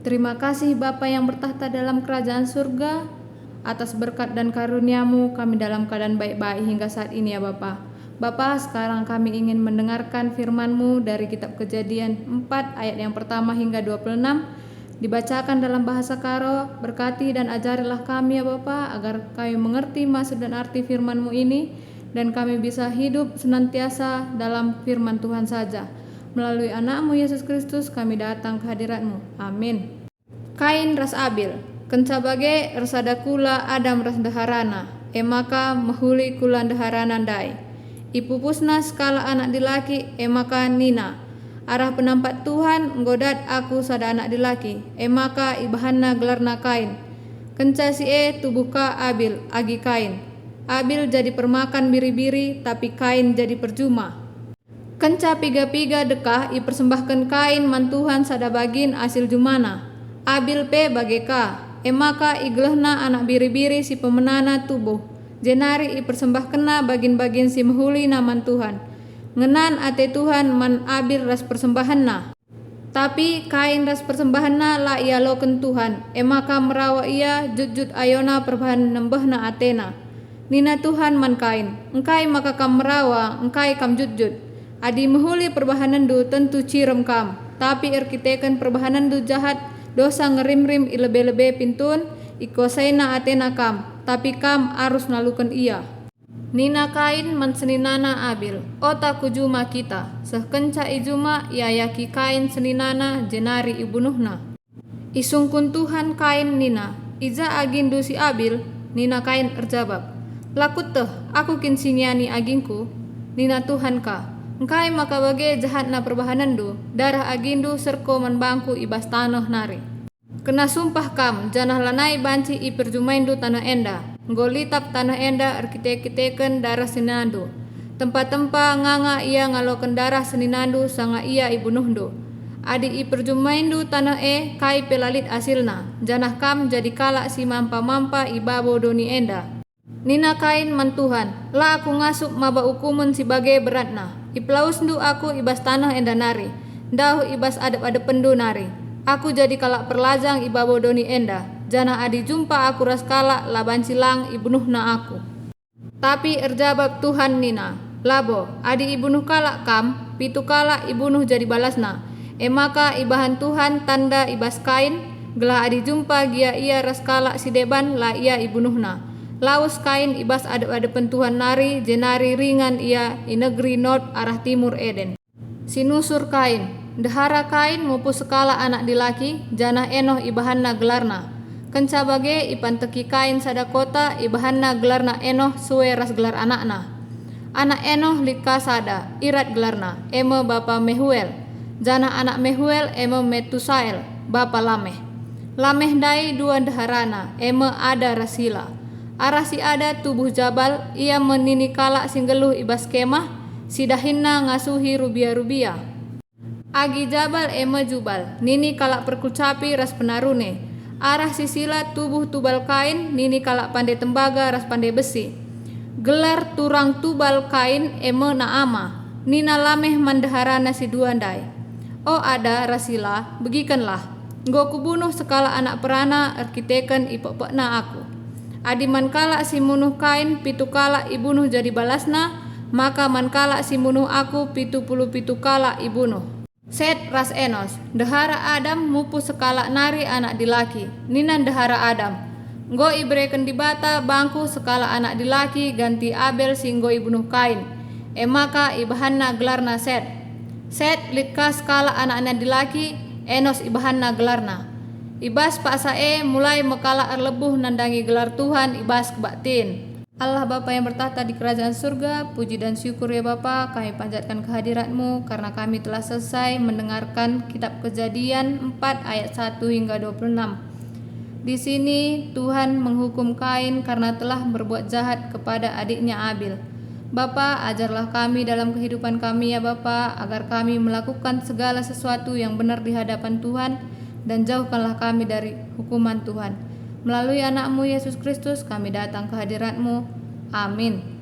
Terima kasih Bapa yang bertahta dalam kerajaan surga, atas berkat dan karunia-Mu kami dalam keadaan baik-baik hingga saat ini ya Bapa. Bapa, sekarang kami ingin mendengarkan firman-Mu dari kitab Kejadian 4 ayat yang pertama hingga 26. Dibacakan dalam bahasa Karo, berkati dan ajarilah kami ya Bapa, agar kami mengerti maksud dan arti firman-Mu ini, dan kami bisa hidup senantiasa dalam firman Tuhan saja. Melalui anak-Mu Yesus Kristus kami datang ke hadirat-Mu. Amin. Kain ras Abil, kenca bage rasada kula Adam ras daharana, emaka mahuli kula daharana dai. Ipupusna skala anak dilaki, emaka Nina. Arah penampat Tuhan nggodat aku sada anak dilaki, emaka ibahanna gelarna Kain. Kenca tubuhka Abil agi Kain. Abil jadi permakan biri-biri, tapi Kain jadi percuma. Kenca piga-piga dekah ipersembahkan Kain mantuhan sada bagin asil jumana. Abil pe bageka, emaka iglehna anak biri-biri si pemenana tubuh. Jenari ipersembahkena bagin-bagin si mehuli naman Tuhan. Ngenan ate Tuhan man Abil ras persembahanna. Tapi Kain ras persembahanna la ia loken Tuhan, emaka merawa ia jut-jut ayona perbahan nembehna atena. Nina Tuhan man Kain, engkai maka kam merawa, engkai kam jut-jut. Adi mehuli perbahanandu tentu cirem kam, tapi erkiteken perbahanandu jahat, dosa ngerim-rim ilebe-lebe pintun, ikosaina atena kam, tapi kam arus nalukan ia. Nina Kain man seninana Abil, ota kujuma kita, sehkenca ijuma iayaki Kain seninana jenari ibunuhna. Isungkun Tuhan Kain Nina, ija agindu si Abil, Nina Kain erjabab, lakut teh, aku kin singiani agingku, Nina Tuhan ka, engkai maka bage jahatna perbahanandu, darah agindu serko manbangku ibas tanah nari. Kena sumpah kam, janah lanai banci iperjumaindu tanah enda, golitap tanah enda erkite-kiteken darah seninandu. Tempat-tempat nganga ia ngaloken darah seninandu sanga ia ibunuhndu. Adi iperjumaindu tanah kai pelalit asilna, janah kam jadi kalak si mampa-mampa ibabo doni enda. Nina Kain mantuhan, la aku ngasup maba ukumun si bage beratna. Iplausndu aku ibas tanah enda nari, dahu ibas adep-adependu nari. Aku jadi kalak perlajang ibabo doni enda, janah adi jumpa aku ras kalak laban silang ibunuhna aku. Tapi erjabab Tuhan Nina, labo adi ibunuh kalak kam, pitu kalak ibunuh jadi balasna. Emaka ibahan Tuhan tanda ibas Kain, gelah adi jumpa gia ia ras kalak si deban la ia ibunuhna. Laus Kain ibas adep-adepen Tuhan nari, jenari ringan ia i negeri Nod arah timur Eden. Sinusur Kain, dahara Kain mupu sekala anak dilaki, janah Enoh ibahanna gelarna. Kenca bage ipanteki Kain sada kota, ibahanna gelarna Enoh suwe ras gelar anakna. Anak Enoh lika sada, irat gelarna, eme bapa Mehuel. Janah anak Mehuel eme Metusael, bapa Lameh. Lameh dai dua daharana, eme ada rasila. Arah si ada tubuh jabal, ia menini kalak singgeluh ibas kemah, sidahinna ngasuhi rubia-rubia. Agi jabal eme jubal, nini kalak perkucapi ras penarune. Arah sisila tubuh tubal Kain, nini kalak pandai tembaga ras pandai besi. Gelar turang tubal Kain eme Naama, nina Lameh mandaharana si duandai. O ada rasila, begikanlah, nggo kubunuh sekala anak perana erkiteken ipepekna aku. Adi mankala si munuh Kain pitu kala ibunuh jadi balasna, maka mankala si munuh aku 77 kala ibunuh. Set ras Enos, dahara Adam mupu sekala nari anak dilaki, ninan dahara Adam. Nggo ibreken di bata bangku sekala anak dilaki ganti Abel singgo ibunuh Kain. Emaka ibahanna gelarna Set. Set lika sekala anak-anak dilaki, Enos ibahanna gelarna. Ibas paksae mulai mekala erlebuh nandangi gelar Tuhan ibas kebatin. Allah Bapa yang bertahta di kerajaan surga, puji dan syukur ya Bapa, kami panjatkan kehadirat-Mu karena kami telah selesai mendengarkan kitab Kejadian 4 ayat 1 hingga 26. Di sini Tuhan menghukum Kain karena telah berbuat jahat kepada adiknya Abil. Bapa, ajarlah kami dalam kehidupan kami ya Bapa, agar kami melakukan segala sesuatu yang benar di hadapan Tuhan, dan jauhkanlah kami dari hukuman Tuhan. Melalui anak-Mu Yesus Kristus kami datang ke hadirat-Mu. Amin.